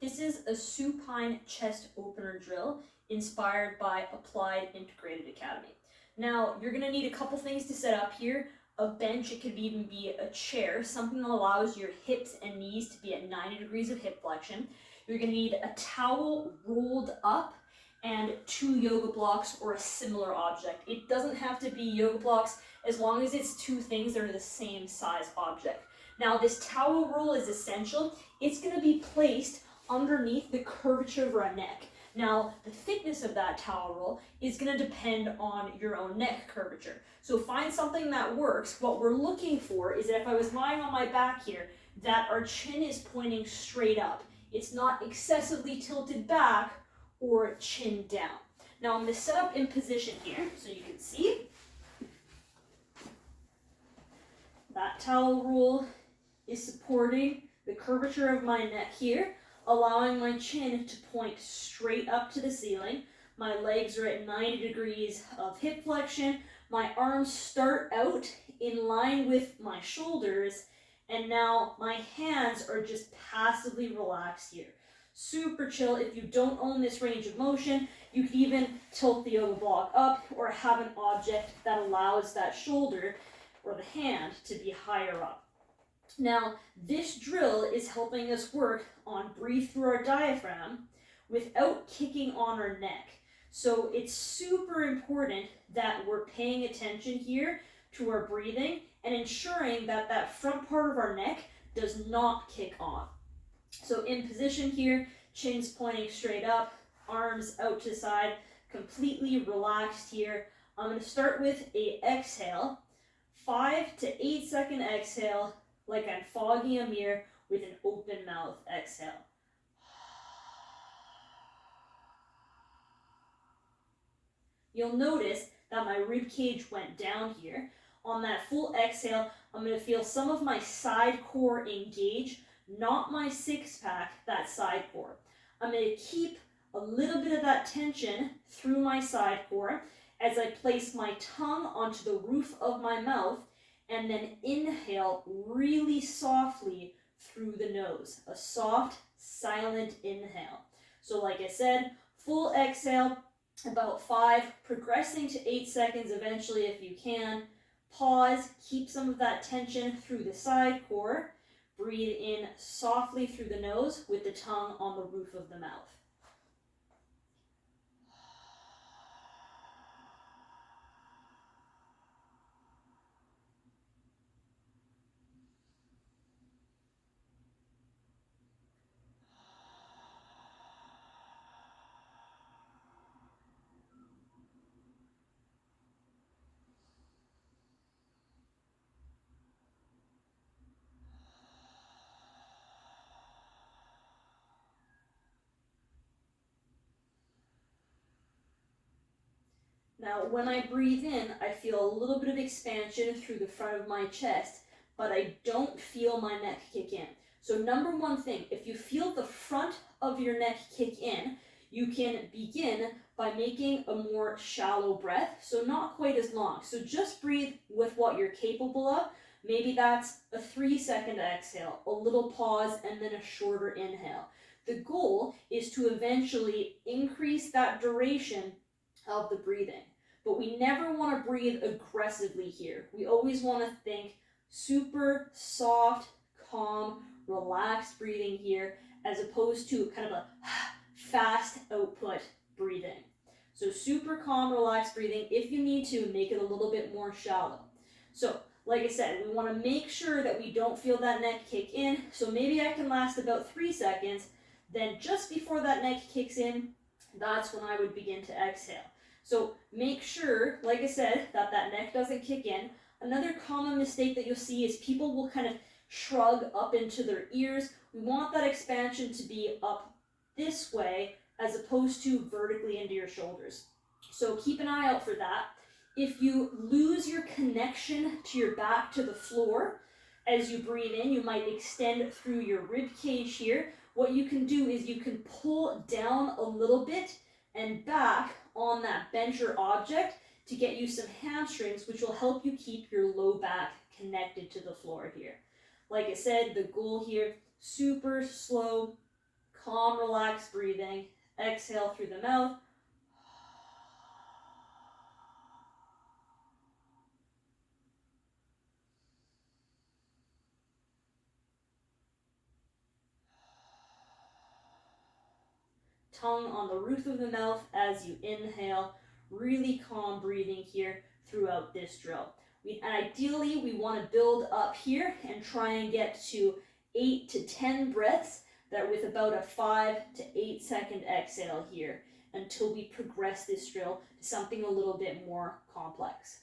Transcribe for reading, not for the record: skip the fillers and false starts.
This is a supine chest opener drill inspired by Applied Integrated Academy. Now, you're going to need a couple things to set up here. A bench, it could even be a chair, something that allows your hips and knees to be at 90 degrees of hip flexion. You're going to need a towel rolled up and 2 yoga blocks or a similar object. It doesn't have to be yoga blocks as long as it's 2 things that are the same size object. Now, this towel roll is essential. It's going to be placed underneath the curvature of our neck. Now, the thickness of that towel roll is going to depend on your own neck curvature. So find something that works. What we're looking for is that if I was lying on my back here, that our chin is pointing straight up. It's not excessively tilted back or chin down. Now, I'm going to set up in position here so you can see. That towel roll is supporting the curvature of my neck here, allowing my chin to point straight up to the ceiling. My legs are at 90 degrees of hip flexion. My arms start out in line with my shoulders, and now my hands are just passively relaxed here. Super chill. If you don't own this range of motion, you could even tilt the yoga block up or have an object that allows that shoulder or the hand to be higher up. Now, this drill is helping us work on breathe through our diaphragm without kicking on our neck. So it's super important that we're paying attention here to our breathing and ensuring that that front part of our neck does not kick on. So in position here, chin's pointing straight up, arms out to the side, completely relaxed here. I'm going to start with a exhale, 5 to 8 second exhale, like I'm fogging a mirror with an open mouth exhale. You'll notice that my rib cage went down here. On that full exhale, I'm going to feel some of my side core engage, not my six pack, that side core. I'm going to keep a little bit of that tension through my side core as I place my tongue onto the roof of my mouth and then inhale really softly through the nose. A soft, silent inhale. So like I said, full exhale, about 5, progressing to 8 seconds eventually if you can. Pause, keep some of that tension through the side core. Breathe in softly through the nose with the tongue on the roof of the mouth. Now, when I breathe in, I feel a little bit of expansion through the front of my chest, but I don't feel my neck kick in. So number one thing, if you feel the front of your neck kick in, you can begin by making a more shallow breath, so not quite as long. So just breathe with what you're capable of. Maybe that's a 3-second exhale, a little pause, and then a shorter inhale. The goal is to eventually increase that duration of the breathing. But we never want to breathe aggressively here. We always want to think super soft, calm, relaxed breathing here, as opposed to kind of a fast output breathing. So super calm, relaxed breathing. If you need to, make it a little bit more shallow. So like I said, we want to make sure that we don't feel that neck kick in. So maybe I can last about 3 seconds. Then just before that neck kicks in, that's when I would begin to exhale. So make sure, like I said, that that neck doesn't kick in. Another common mistake that you'll see is people will kind of shrug up into their ears. We want that expansion to be up this way as opposed to vertically into your shoulders. So keep an eye out for that. If you lose your connection to your back to the floor as you breathe in, you might extend through your rib cage here. What you can do is you can pull down a little bit and back on that bench or object to get you some hamstrings, which will help you keep your low back connected to the floor here. Like I said, the goal here, super slow, calm, relaxed breathing. Exhale through the mouth. Tongue on the roof of the mouth as you inhale. Really calm breathing here throughout this drill. And ideally, we want to build up here and try and get to 8 to 10 breaths that with about a 5 to 8 second exhale here until we progress this drill to something a little bit more complex.